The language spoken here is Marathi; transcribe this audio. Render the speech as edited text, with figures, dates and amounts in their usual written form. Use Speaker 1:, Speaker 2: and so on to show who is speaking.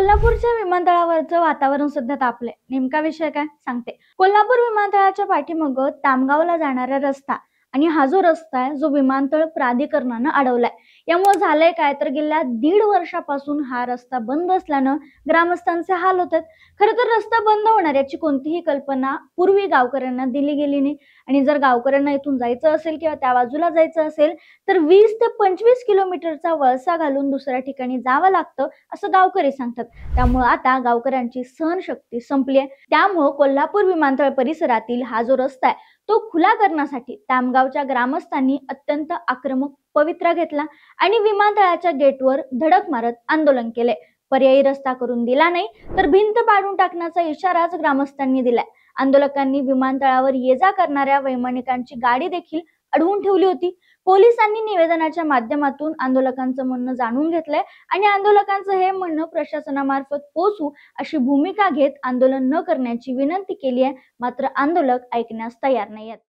Speaker 1: कोल्हापूरच्या विमानतळावरचं वातावरण सध्या तापलंय. नेमका विषय काय सांगते. कोल्हापूर विमानतळाच्या पाठीमागं तामगावला जाणारा रस्ता आणि हा जो रस्ता आहे जो विमानतळ प्राधिकरणानं अडवलाय. यामुळे झालंय काय तर गेल्या 1.5 वर्षापासून हा रस्ता बंद असल्यानं ग्रामस्थांचे हाल होतात. खरं तर रस्ता बंद होणार याची कोणतीही कल्पना पूर्वी गावकऱ्यांना दिली गेली नाही. आणि जर गावकऱ्यांना इथून जायचं असेल किंवा त्या बाजूला जायचं असेल तर 20 ते 25 किलोमीटरचा वळसा घालून दुसऱ्या ठिकाणी जावं लागतं असं गावकरी सांगतात. त्यामुळे आता गावकऱ्यांची सहनशक्ती संपली आहे. त्यामुळे कोल्हापूर विमानतळ परिसरातील हा जो रस्ता आहे तो खुला करण्यासाठी तामगावच्या ग्रामस्थांनी अत्यंत आक्रमक पवित्रा घेतला आणि विमानतळाच्या गेटवर धडक मारत आंदोलन केले. पर्यायी रस्ता करून दिला नाही तर भिंत पाडून टाकण्याचा इशाराच ग्रामस्थांनी दिलाय. आंदोलकांनी विमानतळावर ये जा करणाऱ्या वैमानिकांची गाडी देखील अडवून ठेवली होती. पोलिसांनी निवेदनाच्या माध्यमातून आंदोलकांचं म्हणणं जाणून घेतलंय आणि आंदोलकांचं हे म्हणणं प्रशासनामार्फत पोहोचू अशी भूमिका घेत आंदोलन न करण्याची विनंती केली आहे. मात्र आंदोलक ऐकण्यास तयार नाहीयेत.